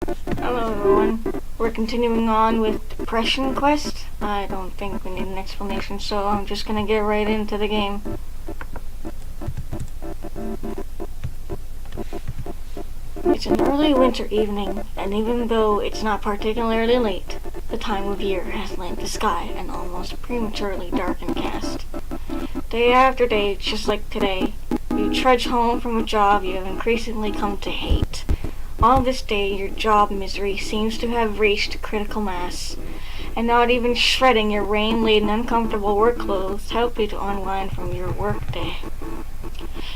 Hello everyone. We're continuing on with Depression Quest. I don't think we need an explanation, so I'm just gonna get right into the game. It's an early winter evening, and even though it's not particularly late, the time of year has lent the sky an almost prematurely darkened cast. Day after day, just like today, you trudge home from a job you have increasingly come to hate. On this day, your job misery seems to have reached critical mass, and not even shredding your rain-laden, uncomfortable work clothes help you to unwind from your work day.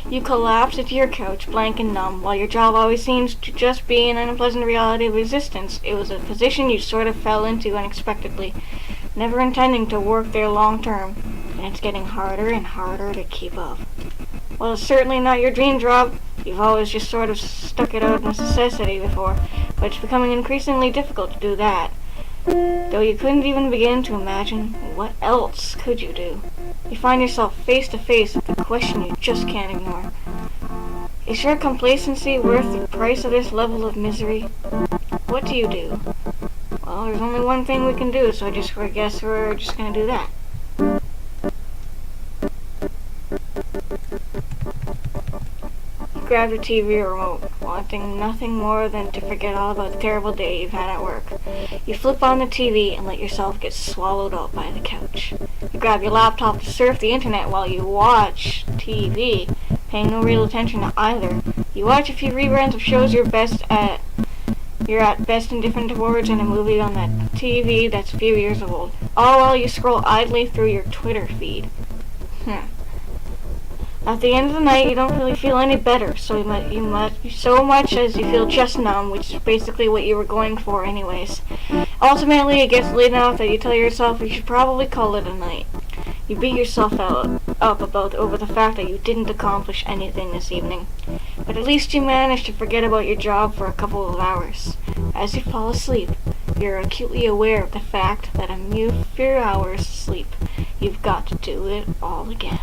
You collapse into your couch, blank and numb, while your job always seems to just be an unpleasant reality of existence. It was a position you sort of fell into unexpectedly, never intending to work there long term, and it's getting harder and harder to keep up. Well, it's certainly not your dream job. You've always just sort of stuck it out as necessity before, but it's becoming increasingly difficult to do that. Though you couldn't even begin to imagine what else could you do. You find yourself face to face with the question you just can't ignore. Is your complacency worth the price of this level of misery? What do you do? Well, there's only one thing we can do, so I guess we're just gonna do that. Grab the TV remote, wanting nothing more than to forget all about the terrible day you've had at work. You flip on the TV and let yourself get swallowed up by the couch. You grab your laptop to surf the internet while you watch TV, paying no real attention to either. You watch a few reruns of shows you're at best indifferent towards in a movie on that TV that's a few years old, all while you scroll idly through your Twitter feed. At the end of the night, you don't really feel any better, so much as you feel just numb, which is basically what you were going for anyways. Ultimately, it gets late enough that you tell yourself you should probably call it a night. You beat yourself up over the fact that you didn't accomplish anything this evening. But at least you managed to forget about your job for a couple of hours. As you fall asleep, you're acutely aware of the fact that a mere few hours sleep, you've got to do it all again.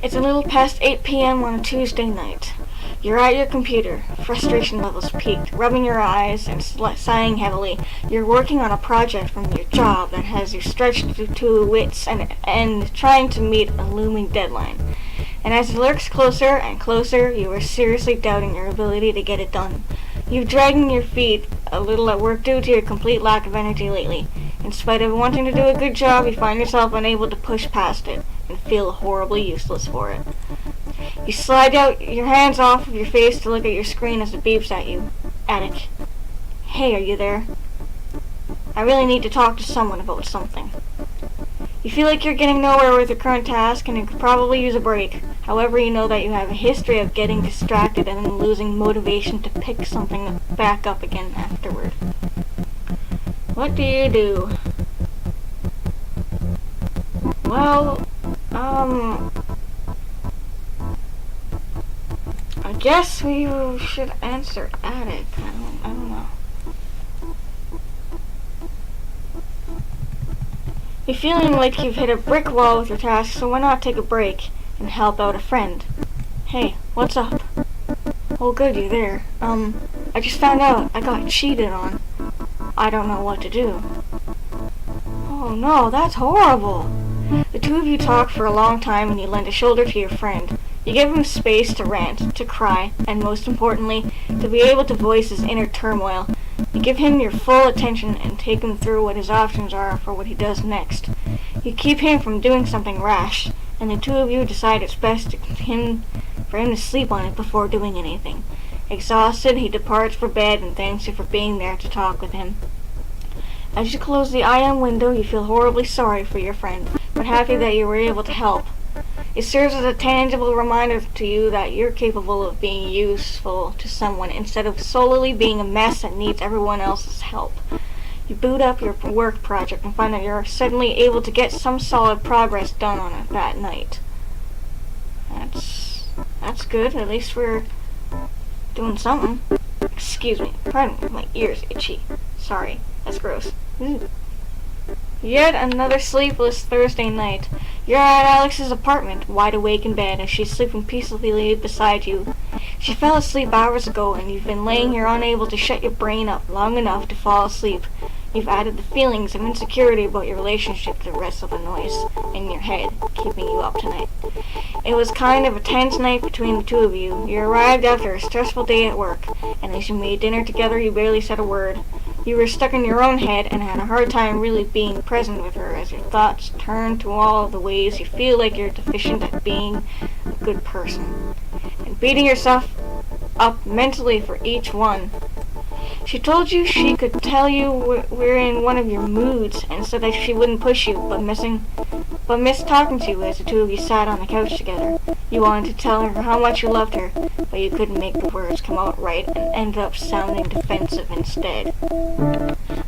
It's a little past 8 p.m. on a Tuesday night. You're at your computer, frustration levels peaked, rubbing your eyes and sighing heavily. You're working on a project from your job that has you stretched to wits and trying to meet a looming deadline. And as it lurks closer and closer, you are seriously doubting your ability to get it done. You're dragging your feet a little at work due to your complete lack of energy lately. In spite of wanting to do a good job, you find yourself unable to push past it and feel horribly useless for it. You slide out your hands off of your face to look at your screen as it beeps at you. Attic. Hey, are you there? I really need to talk to someone about something. You feel like you're getting nowhere with your current task and you could probably use a break. However, you know that you have a history of getting distracted and then losing motivation to pick something back up again afterward. What do you do? Well, I guess we should answer Attic. I don't know. You're feeling like you've hit a brick wall with your task, so why not take a break and help out a friend? Hey, what's up? Oh good, you're there. I just found out I got cheated on. I don't know what to do. Oh no, that's horrible. The two of you talk for a long time and you lend a shoulder to your friend. You give him space to rant, to cry, and most importantly, to be able to voice his inner turmoil. You give him your full attention and take him through what his options are for what he does next. You keep him from doing something rash, and the two of you decide it's best for him to sleep on it before doing anything. Exhausted, he departs for bed and thanks you for being there to talk with him. As you close the IM window, you feel horribly sorry for your friend, but happy that you were able to help. It serves as a tangible reminder to you that you're capable of being useful to someone instead of solely being a mess that needs everyone else's help. You boot up your work project and find that you're suddenly able to get some solid progress done on it that night. That's good. At least we're doing something. Excuse me. Pardon me. My ear's itchy. Sorry. That's gross. Yet another sleepless Thursday night. You're at Alex's apartment, wide awake in bed as she's sleeping peacefully beside you. She fell asleep hours ago, and you've been laying here unable to shut your brain up long enough to fall asleep. You've added the feelings of insecurity about your relationship to the rest of the noise in your head, keeping you up tonight. It was kind of a tense night between the two of you. You arrived after a stressful day at work, and as you made dinner together, you barely said a word. You were stuck in your own head and had a hard time really being present with her as your thoughts turned to all the ways you feel like you're deficient at being a good person, and beating yourself up mentally for each one. She told you she could tell you we're in one of your moods and said that she wouldn't push you, but missed talking to you as the two of you sat on the couch together. You wanted to tell her how much you loved her, but you couldn't make the words come out right and ended up sounding defensive instead.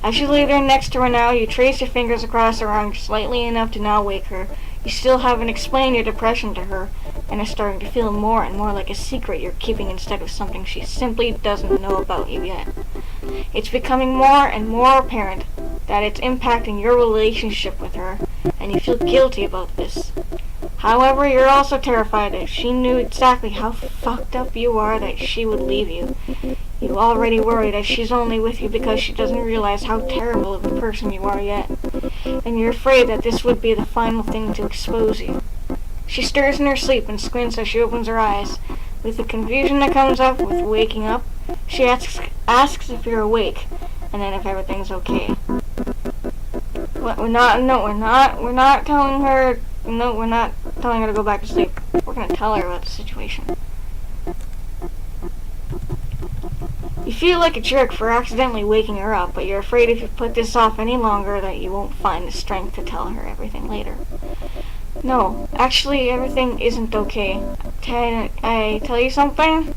As you lay there next to her now, you trace your fingers across her arm slightly enough to not wake her. You still haven't explained your depression to her, and it's starting to feel more and more like a secret you're keeping instead of something she simply doesn't know about you yet. It's becoming more and more apparent that it's impacting your relationship with her, and you feel guilty about this. However, you're also terrified that if she knew exactly how fucked up you are that she would leave you. You already worry that she's only with you because she doesn't realize how terrible of a person you are yet, and you're afraid that this would be the final thing to expose you. She stirs in her sleep and squints as she opens her eyes. With the confusion that comes up with waking up, she asks if you're awake, and then if everything's okay. We're not telling her to go back to sleep. We're gonna tell her about the situation. You feel like a jerk for accidentally waking her up, but you're afraid if you put this off any longer that you won't find the strength to tell her everything later. No, actually everything isn't okay. Can I tell you something?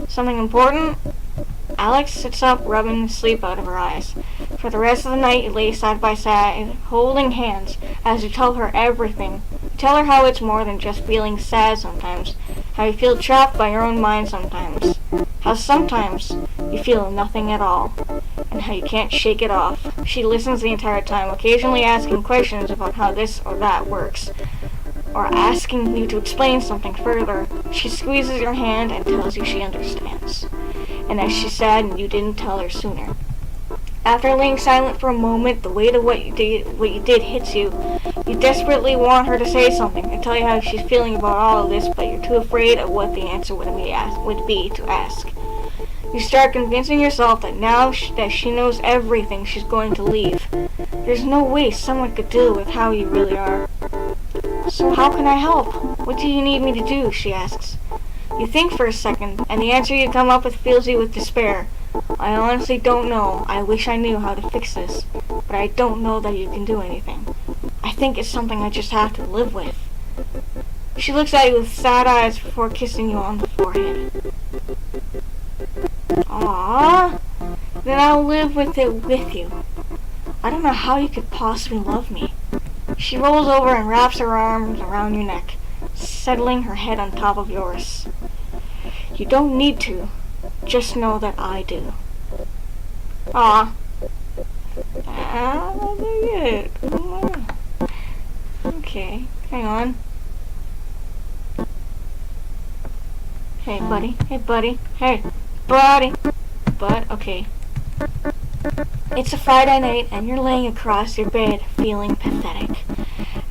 Something important? Alex sits up, rubbing the sleep out of her eyes. For the rest of the night, you lay side by side, holding hands, as you tell her everything. You tell her how it's more than just feeling sad sometimes, how you feel trapped by your own mind sometimes, how sometimes you feel nothing at all, and how you can't shake it off. She listens the entire time, occasionally asking questions about how this or that works, or asking you to explain something further. She squeezes your hand and tells you she understands, and that she's sad you didn't tell her sooner. After laying silent for a moment, the weight of what you did hits you. You desperately want her to say something and tell you how she's feeling about all of this, but you're too afraid of what the answer would be to ask. You start convincing yourself that now that she knows everything, she's going to leave. There's no way someone could deal with how you really are. So how can I help? What do you need me to do? She asks. You think for a second, and the answer you come up with fills you with despair. I honestly don't know. I wish I knew how to fix this, but I don't know that you can do anything. I think it's something I just have to live with. She looks at you with sad eyes before kissing you on the forehead. Aww, then I'll live with it with you. I don't know how you could possibly love me. She rolls over and wraps her arms around your neck, settling her head on top of yours. You don't need to. Just know that I do. Aw. That's it. Okay, hang on. Hey, buddy. Hey, buddy. Hey, buddy. But, okay. It's a Friday night, and you're laying across your bed, feeling pathetic.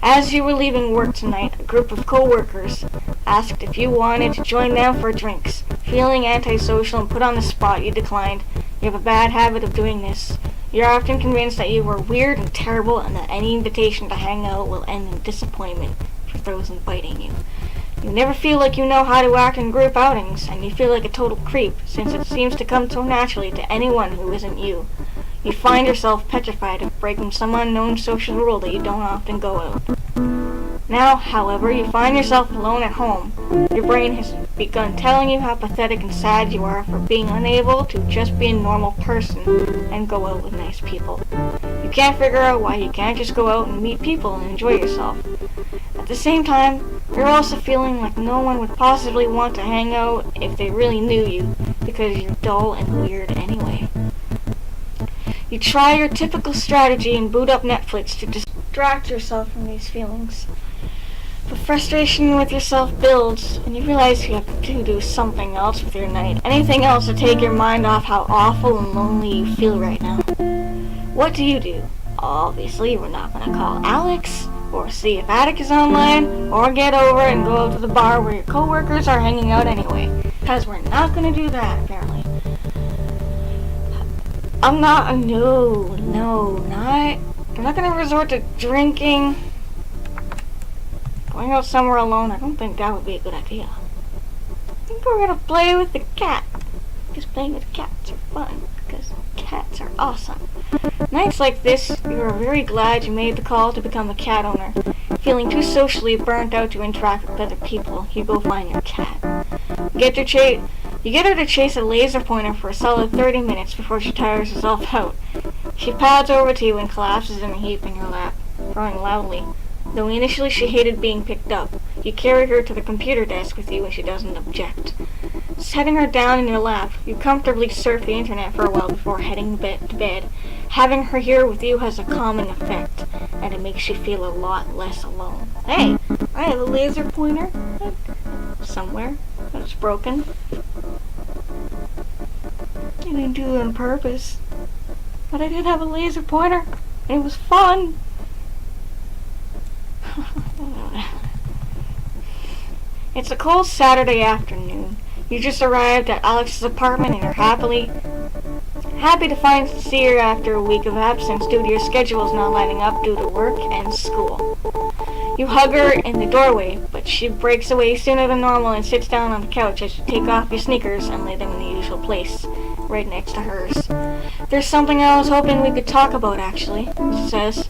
As you were leaving work tonight, a group of co-workers asked if you wanted to join them for drinks. Feeling antisocial and put on the spot, you declined. You have a bad habit of doing this. You're often convinced that you were weird and terrible, and that any invitation to hang out will end in disappointment for those inviting you. You never feel like you know how to act in group outings, and you feel like a total creep, since it seems to come so naturally to anyone who isn't you. You find yourself petrified of breaking some unknown social rule that you don't often go out. Now, however, you find yourself alone at home. Your brain has begun telling you how pathetic and sad you are for being unable to just be a normal person and go out with nice people. You can't figure out why you can't just go out and meet people and enjoy yourself. At the same time, you're also feeling like no one would possibly want to hang out if they really knew you, because you're dull and weird anyway. You try your typical strategy and boot up Netflix to distract yourself from these feelings. frustration with yourself builds, and you realize you have to do something else with your night. Anything else to take your mind off how awful and lonely you feel right now. What do? Obviously, we're not going to call Alex, or see if Attic is online, or get over and go out to the bar where your coworkers are hanging out anyway. Because we're not going to do that, apparently. I'm not going to resort to drinking. Going out somewhere alone, I don't think that would be a good idea. I think we're going to play with the cat. Because playing with cats are fun. Because cats are awesome. Nights like this, you are very glad you made the call to become a cat owner. Feeling too socially burnt out to interact with other people, you go find your cat. You get her to chase a laser pointer for a solid 30 minutes before she tires herself out. She pads over to you and collapses in a heap in your lap, growing loudly. Though initially she hated being picked up, you carry her to the computer desk with you and she doesn't object. Setting her down in your lap, you comfortably surf the internet for a while before heading to bed. Having her here with you has a calming effect, and it makes you feel a lot less alone. Hey, I have a laser pointer somewhere, but it's broken. I didn't do it on purpose, but I did have a laser pointer, and it was fun. It's a cold Saturday afternoon. You just arrived at Alex's apartment and you're happy to see her after a week of absence due to your schedules not lining up due to work and school. You hug her in the doorway, but she breaks away sooner than normal and sits down on the couch as you take off your sneakers and lay them in the usual place, right next to hers. There's something I was hoping we could talk about, actually, she says.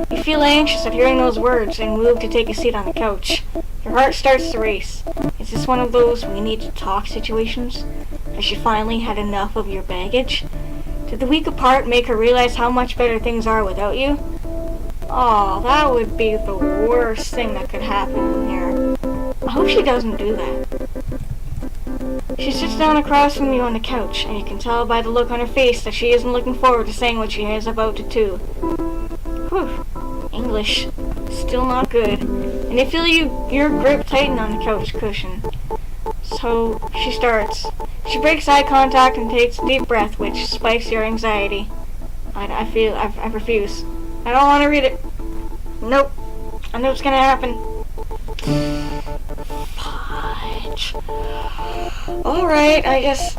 You feel anxious at hearing those words and move to take a seat on the couch. Your heart starts to race. Is this one of those we need to talk situations? Has you finally had enough of your baggage? Did the week apart make her realize how much better things are without you? Aw, that would be the worst thing that could happen here. I hope she doesn't do that. She sits down across from you on the couch, and you can tell by the look on her face that she isn't looking forward to saying what she is about to do. Whew. English. Still not good. And you feel your grip tighten on the couch cushion. So she starts. She breaks eye contact and takes a deep breath, which spikes your anxiety. I refuse. I don't want to read it. Nope. I know what's gonna happen. Fudge. Alright, I guess.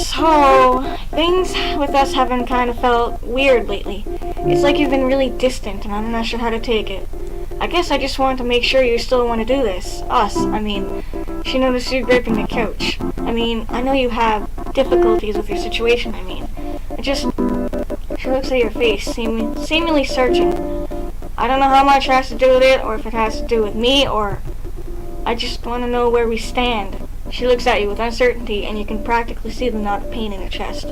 So, things with us have been kind of felt weird lately. It's like you've been really distant, and I'm not sure how to take it. I guess I just wanted to make sure you still want to do this. She noticed you gripping the couch. I know you have difficulties with your situation, She looks at your face, seemingly searching. I don't know how much it has to do with it, or if it has to do with me, or... I just want to know where we stand. She looks at you with uncertainty, and you can practically see the knot of pain in her chest.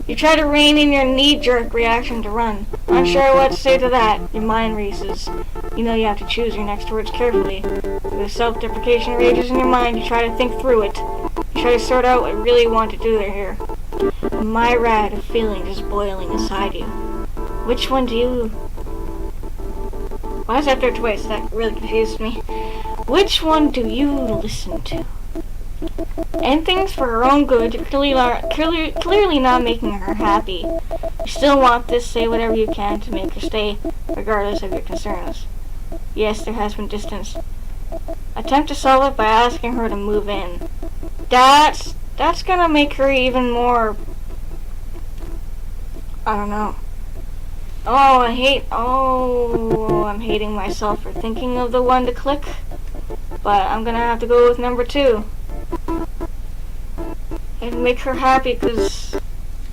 You try to rein in your knee-jerk reaction to run. Unsure what to say to that, your mind races. You know you have to choose your next words carefully. The self-deprecation rages in your mind, you try to think through it. You try to sort out what you really want to do here. A myriad of feelings is boiling inside you. Which one do you... Why is that there twice? That really confused me. Which one do you listen to? And things for her own good, you're clearly not making her happy. You still want this, say whatever you can to make her stay, regardless of your concerns. Yes, there has been distance. Attempt to solve it by asking her to move in. That's gonna make her even more... I don't know. I'm hating myself for thinking of the one to click. But I'm gonna have to go with number 2. And make her happy, because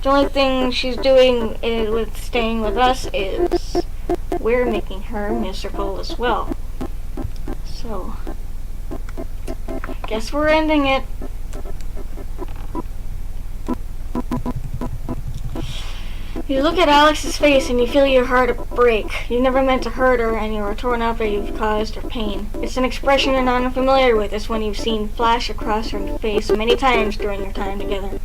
the only thing she's doing with staying with us is we're making her miserable as well. So, guess we're ending it. You look at Alex's face and you feel your heart break. You never meant to hurt her and you were torn up or you've caused her pain. It's an expression you're not unfamiliar with. It's one you've seen flash across her face many times during your time together.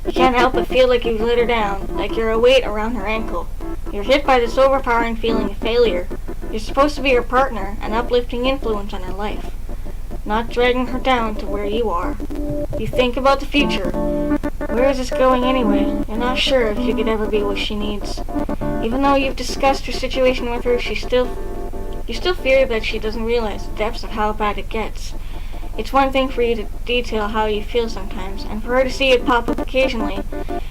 You can't help but feel like you've let her down, like you're a weight around her ankle. You're hit by this overpowering feeling of failure. You're supposed to be her partner, an uplifting influence on her life, not dragging her down to where you are. You think about the future. Where is this going anyway? You're not sure if you could ever be what she needs. Even though you've discussed your situation with her, you still fear that she doesn't realize the depths of how bad it gets. It's one thing for you to detail how you feel sometimes, and for her to see it pop up occasionally.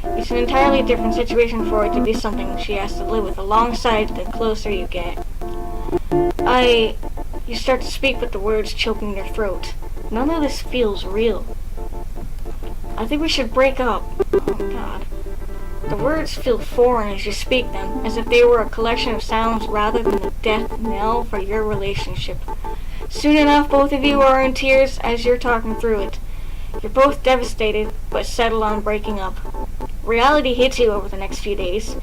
It's an entirely different situation for it to be something she has to live with alongside the closer you get. You start to speak with the words choking your throat. None of this feels real. I think we should break up. Oh God. The words feel foreign as you speak them, as if they were a collection of sounds rather than the death knell for your relationship. Soon enough, both of you are in tears as you're talking through it. You're both devastated, but settle on breaking up. Reality hits you over the next few days,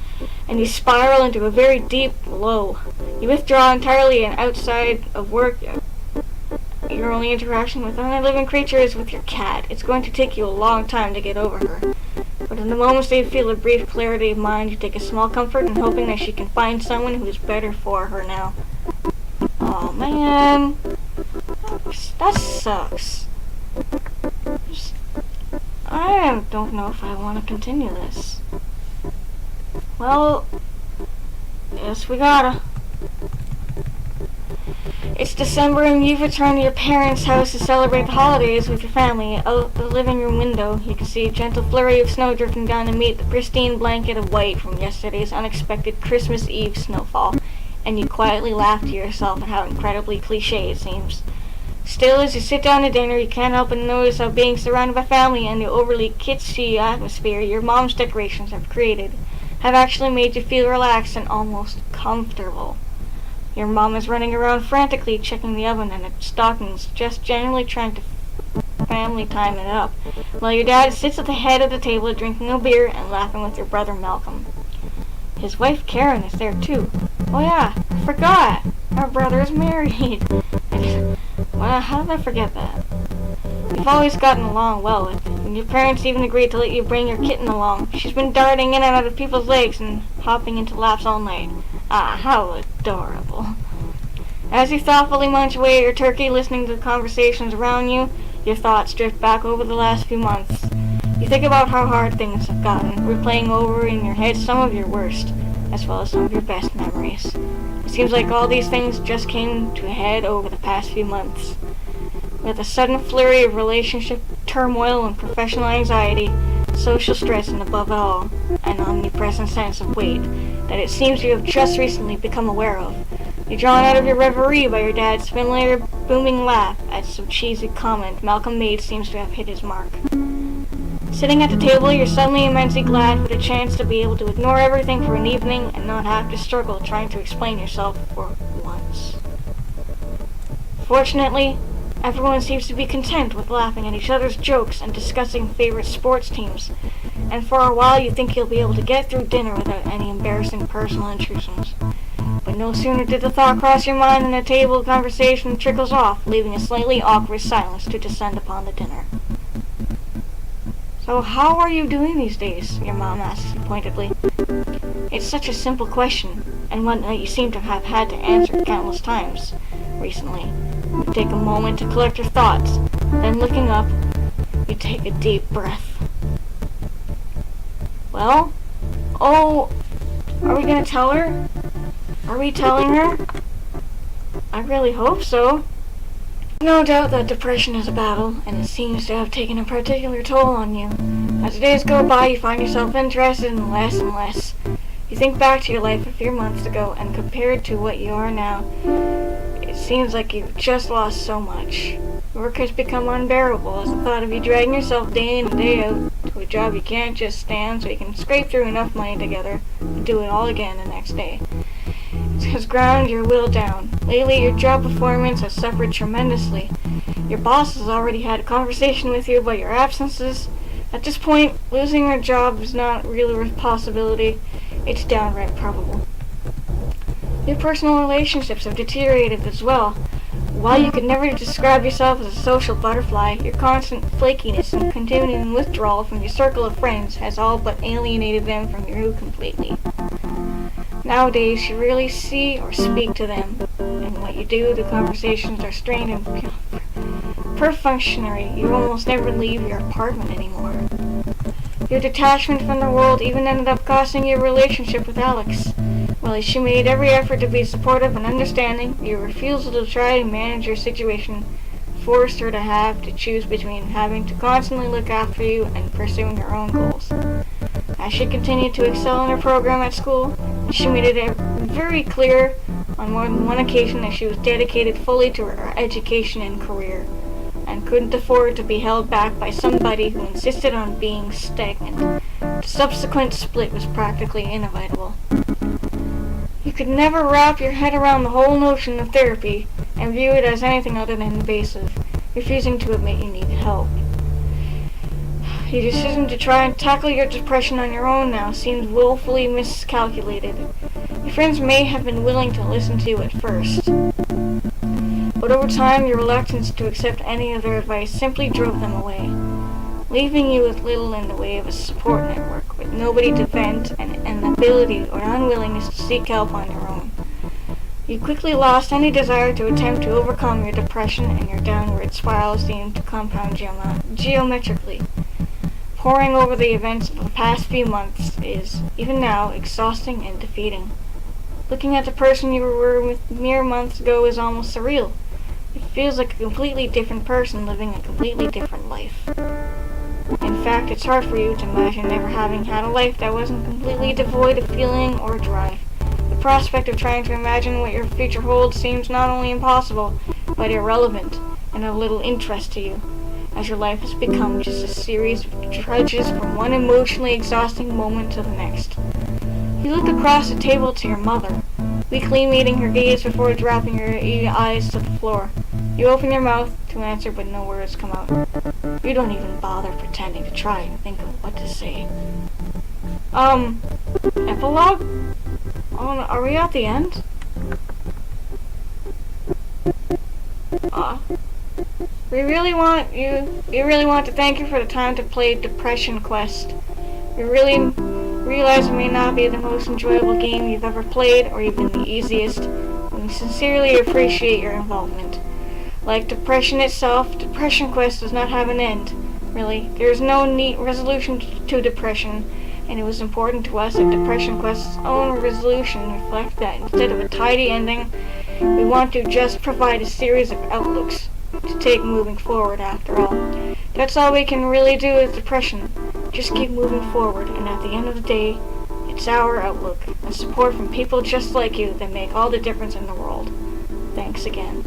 and you spiral into a very deep low. You withdraw entirely and outside of work. Your only interaction with another living creature is with your cat. It's going to take you a long time to get over her. But in the moments that you feel a brief clarity of mind, you take a small comfort in hoping that she can find someone who is better for her now. Oh man, that sucks. I don't know if I want to continue this. Well, yes, we gotta. It's December and you've returned to your parents' house to celebrate the holidays with your family. Out the living room window, you can see a gentle flurry of snow drifting down to meet the pristine blanket of white from yesterday's unexpected Christmas Eve snowfall, and you quietly laugh to yourself at how incredibly cliché it seems. Still, as you sit down to dinner, you can't help but notice how being surrounded by family and the overly kitschy atmosphere your mom's decorations have created have actually made you feel relaxed and almost comfortable. Your mom is running around frantically checking the oven and its stockings, just generally trying to family time it up, while your dad sits at the head of the table drinking a beer and laughing with your brother Malcolm. His wife Karen is there too. Oh yeah, I forgot! Our brother is married! Well, how did I forget that? You've always gotten along well with it, and your parents even agreed to let you bring your kitten along. She's been darting in and out of people's legs and hopping into laps all night. Ah, how adorable. As you thoughtfully munch away at your turkey, listening to the conversations around you, your thoughts drift back over the last few months. You think about how hard things have gotten, replaying over in your head some of your worst, as well as some of your best memories. It seems like all these things just came to a head over the past few months. With a sudden flurry of relationship turmoil and professional anxiety, social stress, and above all, an omnipresent sense of weight that it seems you have just recently become aware of. You're drawn out of your reverie by your dad's familiar booming laugh at some cheesy comment Malcolm made seems to have hit his mark. Sitting at the table, you're suddenly immensely glad for the chance to be able to ignore everything for an evening and not have to struggle trying to explain yourself for once. Fortunately, everyone seems to be content with laughing at each other's jokes and discussing favorite sports teams, and for a while you think you'll be able to get through dinner without any embarrassing personal intrusions. But no sooner did the thought cross your mind than the table conversation trickles off, leaving a slightly awkward silence to descend upon the dinner. So how are you doing these days? Your mom asks you pointedly. It's such a simple question, and one that you seem to have had to answer countless times recently. You take a moment to collect your thoughts, then looking up, you take a deep breath. Well? Oh, are we gonna tell her? Are we telling her? I really hope so. No doubt that depression is a battle, and it seems to have taken a particular toll on you. As the days go by, you find yourself interested in less and less. You think back to your life a few months ago, and compared to what you are now, it seems like you've just lost so much. Work has become unbearable as the thought of you dragging yourself day in and day out to a job you can't just stand so you can scrape through enough money together to do it all again the next day. It has ground your will down. Lately, your job performance has suffered tremendously. Your boss has already had a conversation with you about your absences. At this point, losing your job is not really a possibility. It's downright probable. Your personal relationships have deteriorated as well. While you could never describe yourself as a social butterfly, your constant flakiness and continuing withdrawal from your circle of friends has all but alienated them from you completely. Nowadays, you rarely see or speak to them, and what you do, the conversations are strained and per functionary. You almost never leave your apartment anymore. Your detachment from the world even ended up costing your relationship with Alex. While she made every effort to be supportive and understanding, your refusal to try to manage your situation forced her to have to choose between having to constantly look after you and pursuing her own goals. As she continued to excel in her program at school, she made it very clear on more than one occasion that she was dedicated fully to her education and career, and couldn't afford to be held back by somebody who insisted on being stagnant. The subsequent split was practically inevitable. You could never wrap your head around the whole notion of therapy and view it as anything other than invasive, refusing to admit you needed help. Your decision to try and tackle your depression on your own now seems woefully miscalculated. Your friends may have been willing to listen to you at first, but over time your reluctance to accept any of their advice simply drove them away, leaving you with little in the way of a support network, with nobody to vent and an ability or unwillingness to seek help on your own. You quickly lost any desire to attempt to overcome your depression, and your downward spiral seemed to compound geometrically. Poring over the events of the past few months is, even now, exhausting and defeating. Looking at the person you were with mere months ago is almost surreal. It feels like a completely different person living a completely different life. In fact, it's hard for you to imagine never having had a life that wasn't completely devoid of feeling or drive. The prospect of trying to imagine what your future holds seems not only impossible, but irrelevant and of little interest to you, as your life has become just a series of trudges from one emotionally exhausting moment to the next. You look across the table to your mother, weakly meeting her gaze before dropping your eyes to the floor. You open your mouth to answer, but no words come out. You don't even bother pretending to try and think of what to say. Epilogue? Are we at the end? We really want to thank you for the time to play Depression Quest. We really realize it may not be the most enjoyable game you've ever played, or even the easiest, and we sincerely appreciate your involvement. Like depression itself, Depression Quest does not have an end, really. There is no neat resolution to depression, and it was important to us that Depression Quest's own resolution reflect that instead of a tidy ending, we want to just provide a series of outlooks to take moving forward after all. That's all we can really do with depression. Just keep moving forward, and at the end of the day, it's our outlook and support from people just like you that make all the difference in the world. Thanks again.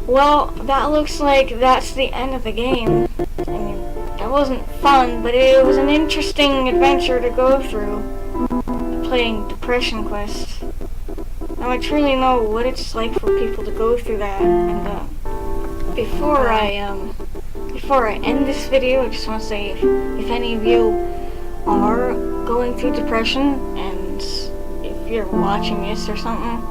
Well, that looks like that's the end of the game. I mean, that wasn't fun, but it was an interesting adventure to go through, playing Depression Quest. Now I truly know what it's like for people to go through that, and before I end this video, I just want to say if any of you are going through depression, and if you're watching this or something,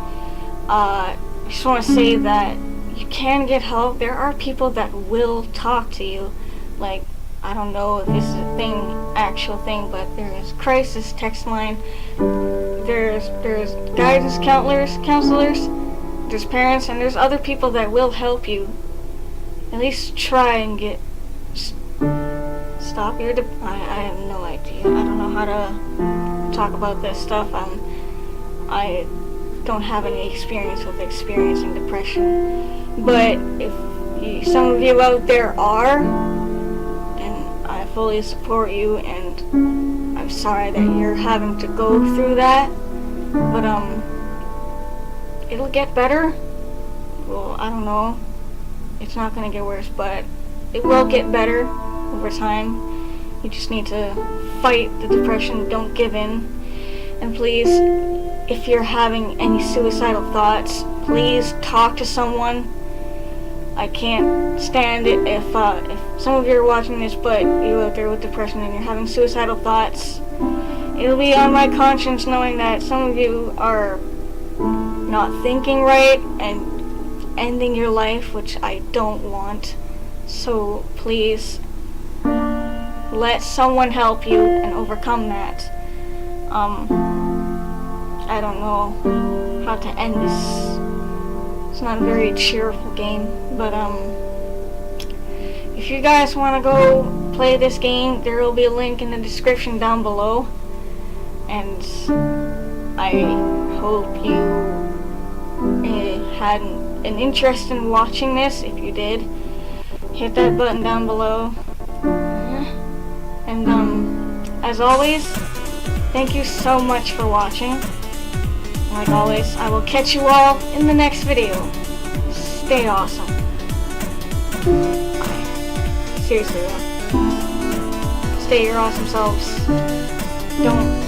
I just want to say that you can get help. There are people that will talk to you. Like, I don't know if this is a actual thing, but there's crisis text line. There's guidance counselors, there's parents, and there's other people that will help you. At least try and stop your I have no idea. I don't know how to talk about this stuff. I don't have any experience with experiencing depression. But if some of you out there are, then I fully support you, and I'm sorry that you're having to go through that. But it'll get better. Well, I don't know. It's not gonna get worse, but it will get better over time. You just need to fight the depression. Don't give in. And please, if you're having any suicidal thoughts, please talk to someone. I can't stand it if some of you are watching this, but you out there with depression and you're having suicidal thoughts. It'll be on my conscience knowing that some of you are not thinking right and ending your life, which I don't want. So please, let someone help you and overcome that. I don't know how to end this. It's not a very cheerful game, but if you guys want to go play this game, there will be a link in the description down below. And I hope you had an interest in watching this. If you did, hit that button down below. And as always, thank you so much for watching. Like always, I will catch you all in the next video. Stay awesome. Seriously though. Stay your awesome selves. Don't